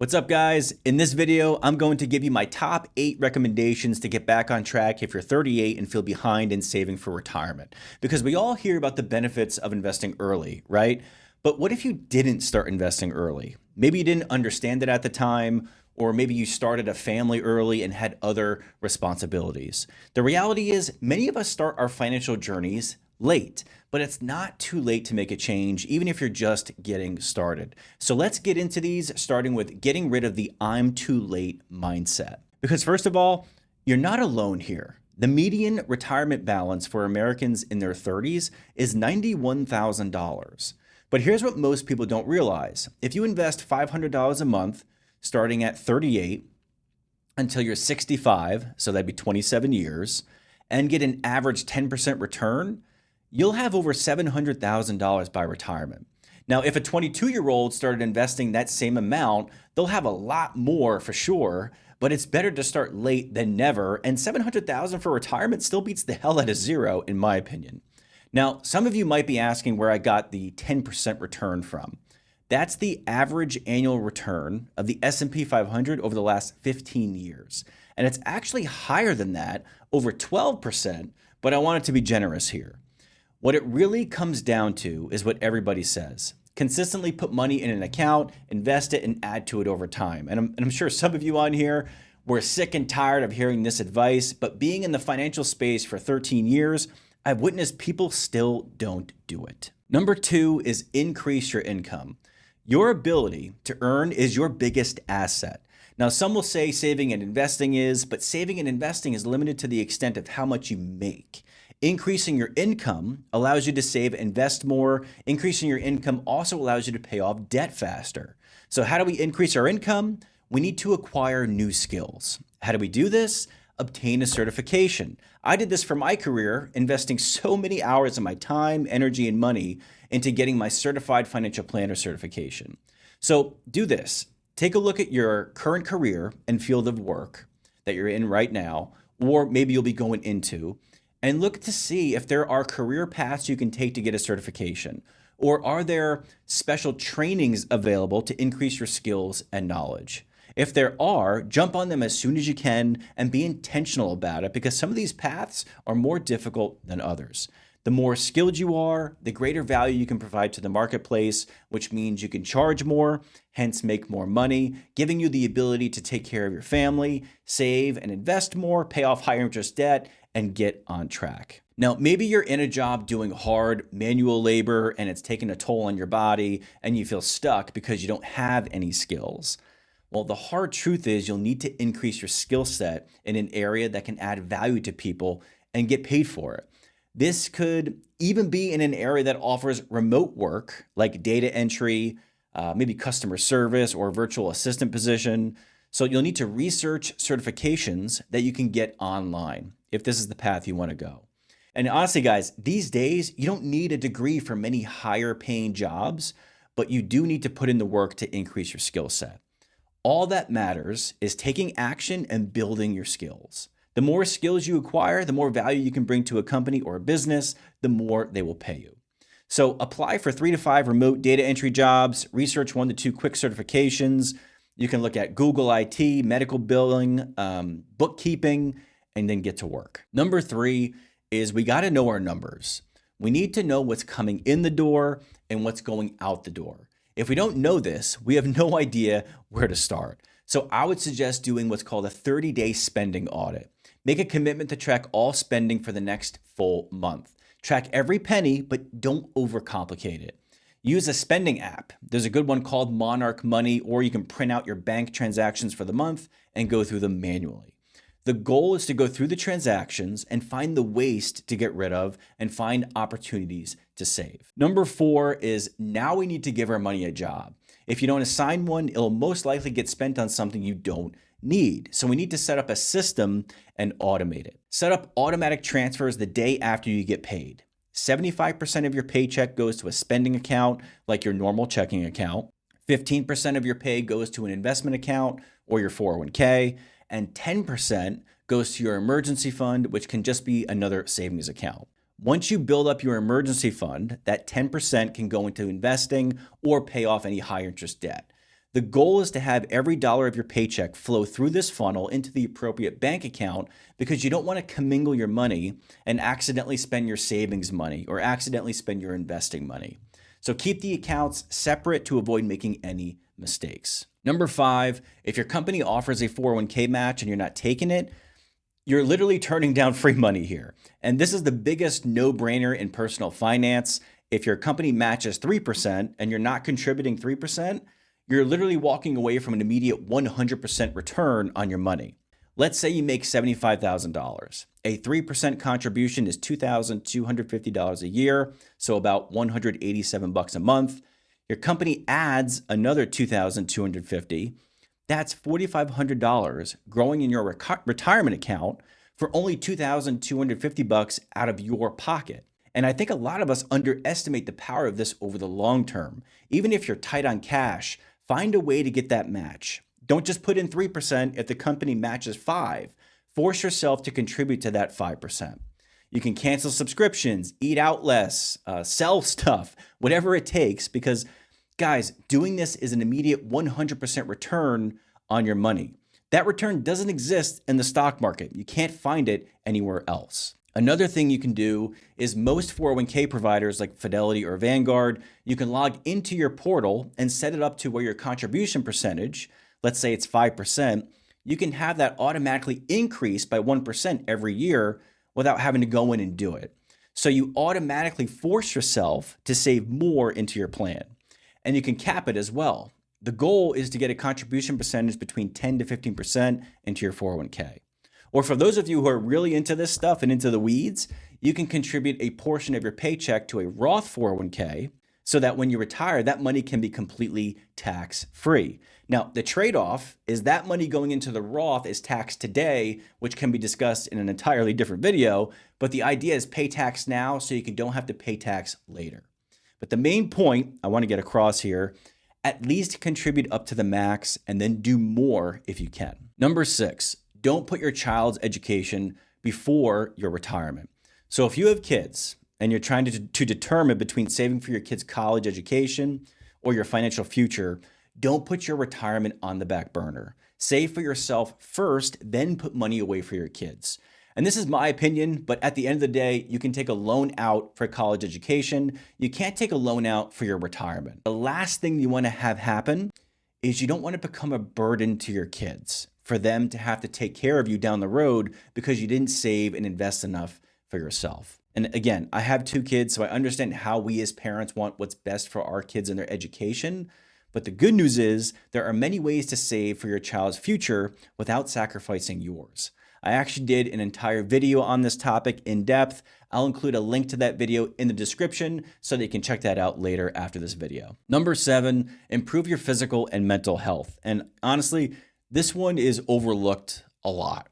What's up, guys? In this video, I'm going to give you my top 8 recommendations to get back on track if you're 38 and feel behind in saving for retirement. Because we all hear about the benefits of investing early, right? But what if you didn't start investing early? Maybe you didn't understand it at the time, or maybe you started a family early and had other responsibilities. The reality is, many of us start our financial journeys late, but it's not too late to make a change, even if you're just getting started. So let's get into these, starting with getting rid of the I'm too late mindset. Because first of all, you're not alone here. The median retirement balance for Americans in their 30s is $91,000. But here's what most people don't realize. If you invest $500 a month, starting at 38 until you're 65, so that'd be 27 years, and get an average 10% return, you'll have over $700,000 by retirement. Now, if a 22-year-old started investing that same amount, they'll have a lot more for sure, but it's better to start late than never, and $700,000 for retirement still beats the hell out of zero, in my opinion. Now, some of you might be asking where I got the 10% return from. That's the average annual return of the S&P 500 over the last 15 years. And it's actually higher than that, over 12%, but I want it to be generous here. What it really comes down to is what everybody says. Consistently put money in an account, invest it, and add to it over time. And I'm sure some of you on here were sick and tired of hearing this advice, but being in the financial space for 13 years, I've witnessed people still don't do it. Number 2 is increase your income. Your ability to earn is your biggest asset. Now, some will say saving and investing is, but saving and investing is limited to the extent of how much you make. Increasing your income allows you to save, invest more. Increasing your income also allows you to pay off debt faster. So how do we increase our income? We need to acquire new skills. How do we do this? Obtain a certification. I did this for my career, investing so many hours of my time, energy, and money into getting my certified financial planner certification. So do this. Take a look at your current career and field of work that you're in right now, or maybe you'll be going into, and look to see if there are career paths you can take to get a certification, or are there special trainings available to increase your skills and knowledge. If there are, jump on them as soon as you can and be intentional about it, because some of these paths are more difficult than others. The more skilled you are, the greater value you can provide to the marketplace, which means you can charge more, hence make more money, giving you the ability to take care of your family, save and invest more, pay off higher interest debt, and get on track. Now, maybe you're in a job doing hard manual labor and it's taking a toll on your body and you feel stuck because you don't have any skills. Well, the hard truth is you'll need to increase your skill set in an area that can add value to people and get paid for it. This could even be in an area that offers remote work like data entry, maybe customer service or virtual assistant position. So you'll need to research certifications that you can get online if this is the path you want to go. And honestly, guys, these days, you don't need a degree for many higher paying jobs, but you do need to put in the work to increase your skill set. All that matters is taking action and building your skills. The more skills you acquire, the more value you can bring to a company or a business, the more they will pay you. So apply for 3 to 5 remote data entry jobs, research 1 to 2 quick certifications. You can look at Google IT, medical billing, bookkeeping, and then get to work. Number 3 is we got to know our numbers. We need to know what's coming in the door and what's going out the door. If we don't know this, we have no idea where to start. So I would suggest doing what's called a 30-day spending audit. Make a commitment to track all spending for the next full month. Track every penny, but don't overcomplicate it. Use a spending app. There's a good one called Monarch Money, or you can print out your bank transactions for the month and go through them manually. The goal is to go through the transactions and find the waste to get rid of and find opportunities to save. Number 4 is now we need to give our money a job. If you don't assign one, it'll most likely get spent on something you don't need. So we need to set up a system and automate it. Set up automatic transfers the day after you get paid. 75% of your paycheck goes to a spending account like your normal checking account. 15% of your pay goes to an investment account or your 401k, and 10% goes to your emergency fund, which can just be another savings account. Once you build up your emergency fund, that 10% can go into investing or pay off any high interest debt. The goal is to have every dollar of your paycheck flow through this funnel into the appropriate bank account because you don't want to commingle your money and accidentally spend your savings money or accidentally spend your investing money. So keep the accounts separate to avoid making any mistakes. Number 5, if your company offers a 401k match and you're not taking it, you're literally turning down free money here. And this is the biggest no-brainer in personal finance. If your company matches 3% and you're not contributing 3%, you're literally walking away from an immediate 100% return on your money. Let's say you make $75,000. A 3% contribution is $2,250 a year, so about $187 a month. Your company adds another $2,250. That's $4,500 growing in your retirement account for only $2,250 out of your pocket. And I think a lot of us underestimate the power of this over the long term. Even if you're tight on cash, find a way to get that match. Don't just put in 3% if the company matches 5%. Force yourself to contribute to that 5%. You can cancel subscriptions, eat out less, sell stuff, whatever it takes, because guys, doing this is an immediate 100% return on your money. That return doesn't exist in the stock market. You can't find it anywhere else. Another thing you can do is most 401k providers like Fidelity or Vanguard, you can log into your portal and set it up to where your contribution percentage, let's say it's 5%, you can have that automatically increase by 1% every year without having to go in and do it. So you automatically force yourself to save more into your plan. And you can cap it as well. The goal is to get a contribution percentage between 10 to 15% into your 401k. Or for those of you who are really into this stuff and into the weeds, you can contribute a portion of your paycheck to a Roth 401k so that when you retire, that money can be completely tax-free. Now, the trade-off is that money going into the Roth is taxed today, which can be discussed in an entirely different video, but the idea is pay tax now so you don't have to pay tax later. But the main point I want to get across here, at least contribute up to the max and then do more if you can. Number 6, don't put your child's education before your retirement. So if you have kids and you're trying to determine between saving for your kid's college education or your financial future, don't put your retirement on the back burner. Save for yourself first, then put money away for your kids. And this is my opinion, but at the end of the day, you can take a loan out for college education. You can't take a loan out for your retirement. The last thing you want to have happen is you don't want to become a burden to your kids, for them to have to take care of you down the road because you didn't save and invest enough for yourself. And again, I have 2 kids, so I understand how we as parents want what's best for our kids and their education. But the good news is there are many ways to save for your child's future without sacrificing yours. I actually did an entire video on this topic in depth. I'll include a link to that video in the description so that you can check that out later after this video. Number 7, improve your physical and mental health. And honestly, this one is overlooked a lot.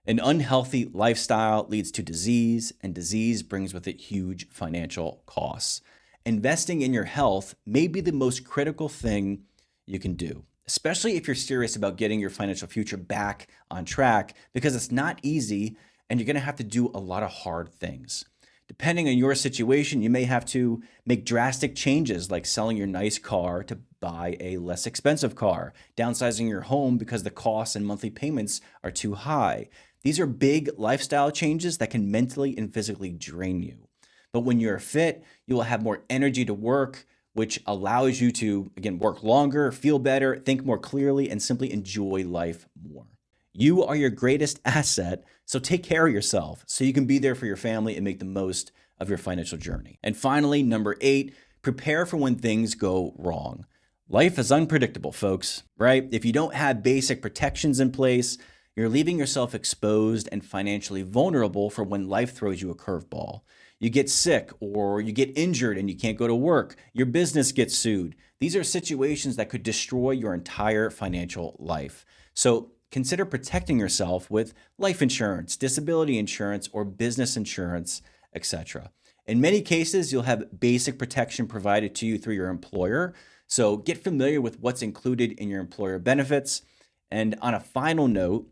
An unhealthy lifestyle leads to disease, and disease brings with it huge financial costs. Investing in your health may be the most critical thing you can do, especially if you're serious about getting your financial future back on track, because it's not easy and you're going to have to do a lot of hard things. Depending on your situation, you may have to make drastic changes like selling your nice car to buy a less expensive car, downsizing your home because the costs and monthly payments are too high. These are big lifestyle changes that can mentally and physically drain you. But when you're fit, you will have more energy to work, which allows you to, again, work longer, feel better, think more clearly, and simply enjoy life more. You are your greatest asset, so take care of yourself so you can be there for your family and make the most of your financial journey. And finally, number 8, prepare for when things go wrong. Life is unpredictable, folks, right? If you don't have basic protections in place, you're leaving yourself exposed and financially vulnerable for when life throws you a curveball. You get sick or you get injured and you can't go to work. Your business gets sued. These are situations that could destroy your entire financial life. So consider protecting yourself with life insurance, disability insurance, or business insurance, etc. In many cases, you'll have basic protection provided to you through your employer. So get familiar with what's included in your employer benefits. And on a final note,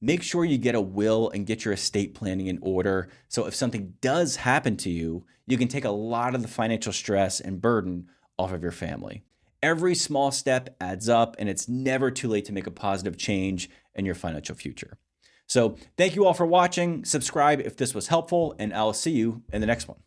make sure you get a will and get your estate planning in order. So if something does happen to you, you can take a lot of the financial stress and burden off of your family. Every small step adds up, and it's never too late to make a positive change in your financial future. So thank you all for watching. Subscribe if this was helpful, and I'll see you in the next one.